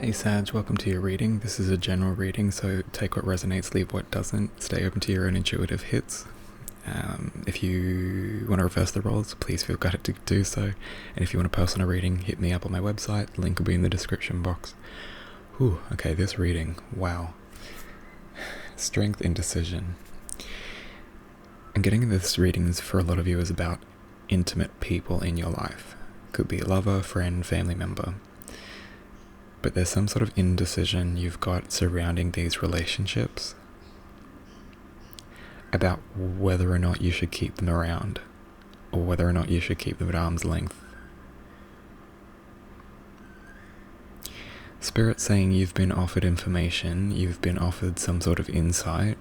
Hey Sag, welcome to your reading. This is a general reading, so take what resonates, leave what doesn't. Stay open to your own intuitive hits. If you want to reverse the roles, please feel guided to do so. And if you want a personal reading, hit me up on my website. Link will be in the description box. Whew, okay, this reading, wow. Strength in decision. And getting this reading for a lot of you is about intimate people in your life. Could be a lover, friend, family member. But there's some sort of indecision you've got surrounding these relationships about whether or not you should keep them around, or whether or not you should keep them at arm's length. Spirit's saying you've been offered information, you've been offered some sort of insight,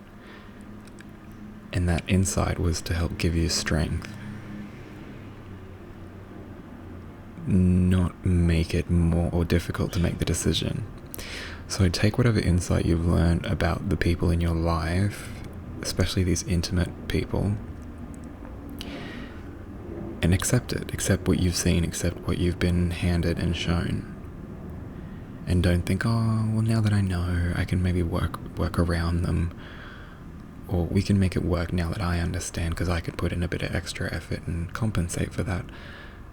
and that insight was to help give you strength, not make it more or difficult to make the decision. So take whatever insight you've learned about the people in your life, especially these intimate people, and accept it. Accept what you've seen, accept what you've been handed and shown. And don't think, oh, well, now that I know, I can maybe work around them, or we can make it work now that I understand because I could put in a bit of extra effort and compensate for that.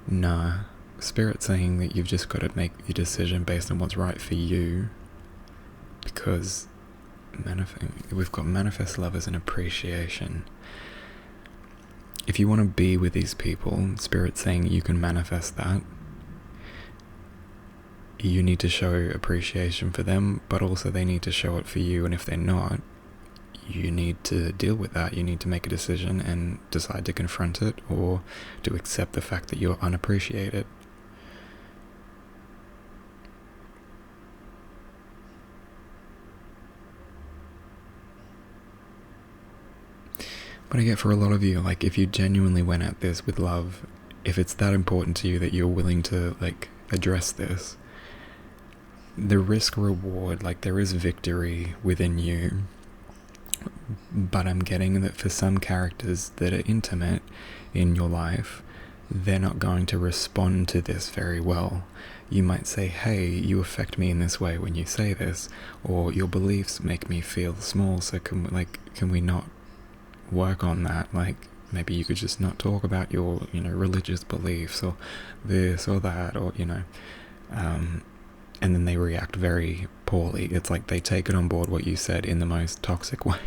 Nah. Spirit's saying that you've just got to make your decision based on what's right for you, because we've got manifest lovers and appreciation. If you want to be with these people, Spirit's saying you can manifest that. You need to show appreciation for them, but also they need to show it for you, and if they're not, you need to deal with that. You need to make a decision and decide to confront it, or to accept the fact that you're unappreciated. But I get for a lot of you, like, if you genuinely went at this with love, if it's that important to you that you're willing to, like, address this, the risk reward, like, there is victory within you. But I'm getting that for some characters that are intimate in your life, they're not going to respond to this very well. You might say, hey, you affect me in this way when you say this, or your beliefs make me feel small, so can we not work on that? Like, maybe you could just not talk about your, religious beliefs, or this or that, or, and then they react very poorly. It's like they take it on board what you said in the most toxic way.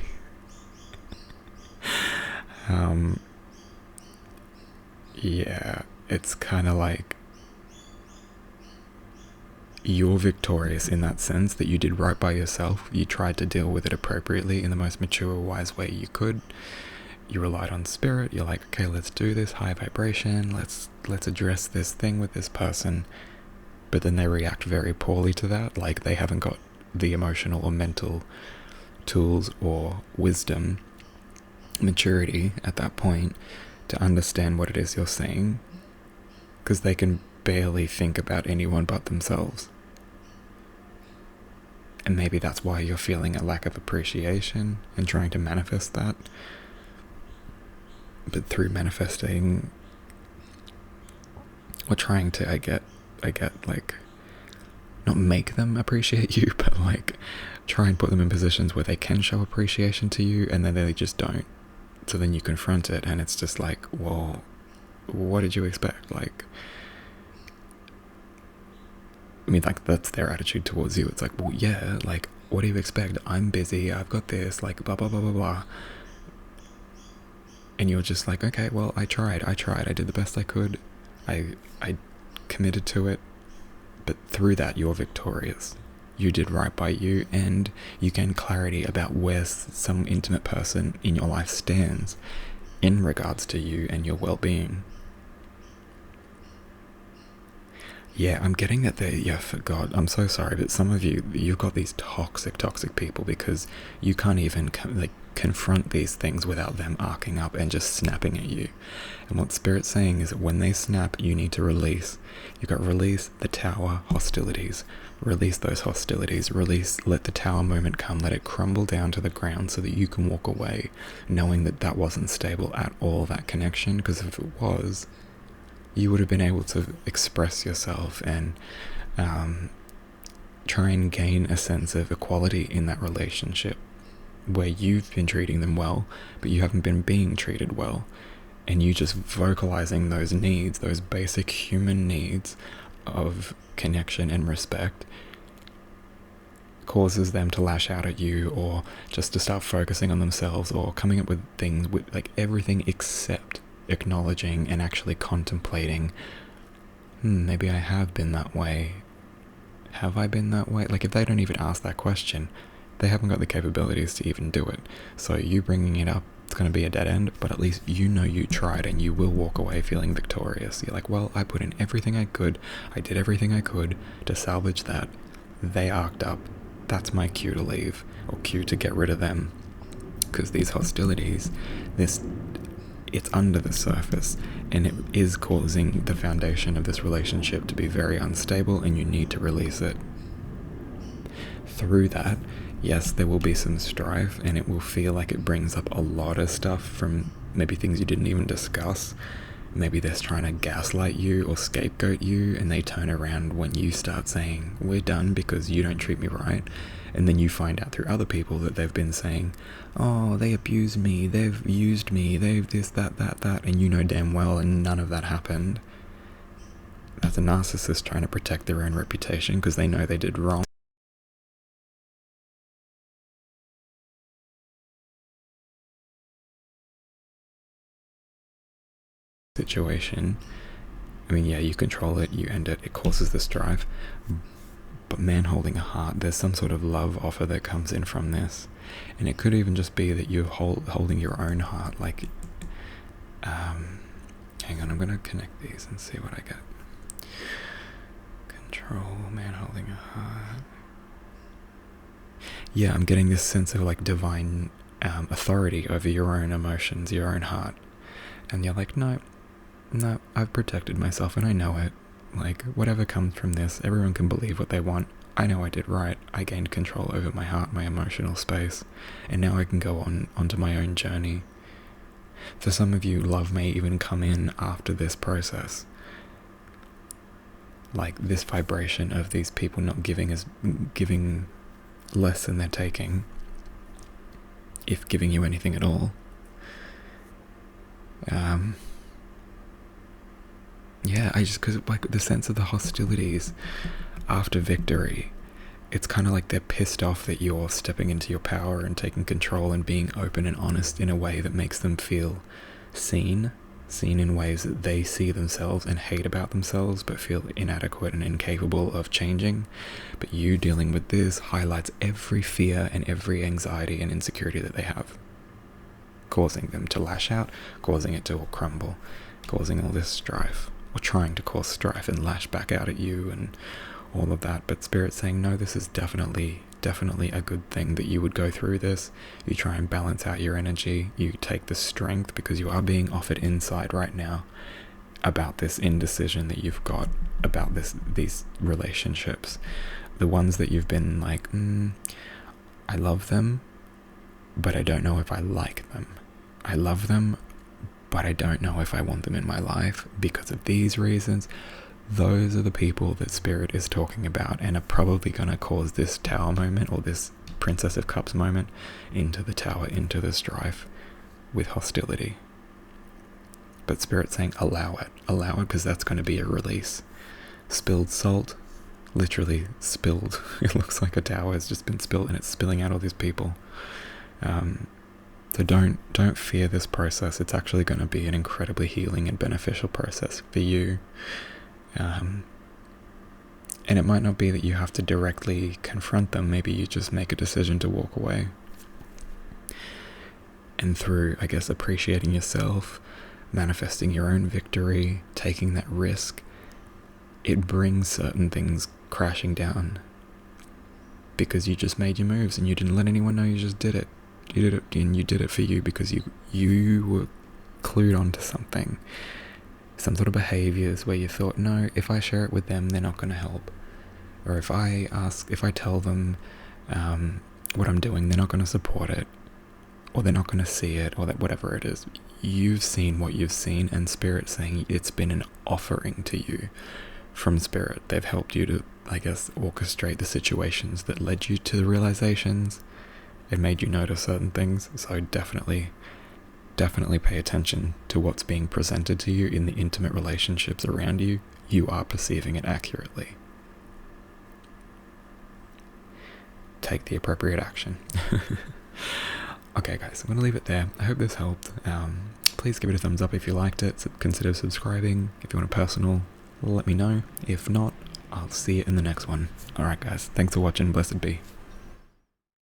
Yeah, it's kind of like you're victorious in that sense that you did right by yourself. You tried to deal with it appropriately in the most mature, wise way you could. You relied on spirit. You're like, okay, let's do this, high vibration. Let's address this thing with this person. But then they react very poorly to that. Like, they haven't got the emotional or mental tools or wisdom, maturity at that point to understand what it is you're saying, because they can barely think about anyone but themselves. And maybe that's why you're feeling a lack of appreciation and trying to manifest that. But through manifesting, or trying to, I get like, not make them appreciate you, but like try and put them in positions where they can show appreciation to you, and then they just don't. So then you confront it, and it's just like, well, what did you expect? Like, I mean, like, that's their attitude towards you. It's like, well, yeah, like, what do you expect? I'm busy, I've got this, like, blah, blah, blah, blah, blah. And you're just like, okay, well, I tried, I did the best I could, I committed to it, but through that, you're victorious. You did right by you, and you gain clarity about where some intimate person in your life stands in regards to you and your well-being. Yeah, I'm getting that there. Yeah, for God, I'm so sorry, but some of you've got these toxic people because you can't even confront these things without them arcing up and just snapping at you. And what Spirit's saying is that when they snap, you need to release. You got to release the tower hostilities. Release those hostilities. Let the tower moment come. Let it crumble down to the ground so that you can walk away, knowing that that wasn't stable at all, that connection. Because if it was, you would have been able to express yourself and try and gain a sense of equality in that relationship where you've been treating them well, but you haven't been being treated well. And you just vocalizing those needs, those basic human needs of connection and respect, causes them to lash out at you, or just to start focusing on themselves, or coming up with things with like everything except acknowledging and actually contemplating, maybe I have been that way. Have I been that way? Like, if they don't even ask that question, they haven't got the capabilities to even do it. So you bringing it up, it's going to be a dead end, but at least you know you tried, and you will walk away feeling victorious. You're like, well, I put in everything I could. I did everything I could to salvage that. They arced up. That's my cue to leave, or cue to get rid of them. Because these hostilities, it's under the surface, and it is causing the foundation of this relationship to be very unstable, and you need to release it. Through that, yes, there will be some strife, and it will feel like it brings up a lot of stuff from maybe things you didn't even discuss. Maybe they're trying to gaslight you or scapegoat you, and they turn around when you start saying, we're done because you don't treat me right. And then you find out through other people that they've been saying, oh, they abused me, they've used me, they've this, that, and you know damn well and none of that happened. That's a narcissist trying to protect their own reputation because they know they did wrong. Situation. I mean, yeah, you control it, you end it, it causes the strife. But man, holding a heart, there's some sort of love offer that comes in from this. And it could even just be that you're holding your own heart. Like, hang on, I'm going to connect these and see what I get. Control, man holding a heart. Yeah, I'm getting this sense of like divine authority over your own emotions, your own heart. And you're like, no, I've protected myself and I know it. Like, whatever comes from this, everyone can believe what they want. I know I did right. I gained control over my heart, my emotional space, and now I can go onto my own journey. For some of you, love may even come in after this process. Like this vibration of these people not giving less than they're taking, if giving you anything at all. Yeah, because like the sense of the hostilities after victory, it's kind of like they're pissed off that you're stepping into your power and taking control and being open and honest in a way that makes them feel seen in ways that they see themselves and hate about themselves, but feel inadequate and incapable of changing. But you dealing with this highlights every fear and every anxiety and insecurity that they have, causing them to lash out, causing it to all crumble, causing all this strife, or trying to cause strife and lash back out at you and all of that. But Spirit's saying, no, this is definitely a good thing that you would go through this. You try and balance out your energy. You take the strength, because you are being offered insight right now about this indecision that you've got about these relationships. The ones that you've been like, I love them, but I don't know if I like them. I love them, but I don't know if I want them in my life because of these reasons. Those are the people that Spirit is talking about, and are probably going to cause this Tower moment, or this Princess of Cups moment, into the Tower, into the strife with hostility. But Spirit's saying allow it, because that's going to be a release. Spilled salt, literally spilled. It looks like a tower has just been spilled and it's spilling out all these people. So don't fear this process. It's actually going to be an incredibly healing and beneficial process for you. And it might not be that you have to directly confront them. Maybe you just make a decision to walk away. And through, I guess, appreciating yourself, manifesting your own victory, taking that risk, it brings certain things crashing down. Because you just made your moves and you didn't let anyone know, you just did it. You did it, and you did it for you because you were clued onto something. Some sort of behaviors where you thought, no, if I share it with them, they're not going to help. Or if I tell them what I'm doing, they're not going to support it. Or they're not going to see it, or that whatever it is. You've seen what you've seen, and Spirit's saying it's been an offering to you from spirit. They've helped you to, I guess, orchestrate the situations that led you to the realizations. It made you notice certain things. So definitely pay attention to what's being presented to you in the intimate relationships around you. You are perceiving it accurately. Take the appropriate action. Okay guys, I'm going to leave it there. I hope this helped. Please give it a thumbs up if you liked it. Consider subscribing. If you want a personal, let me know. If not, I'll see you in the next one. Alright guys, thanks for watching. Blessed be.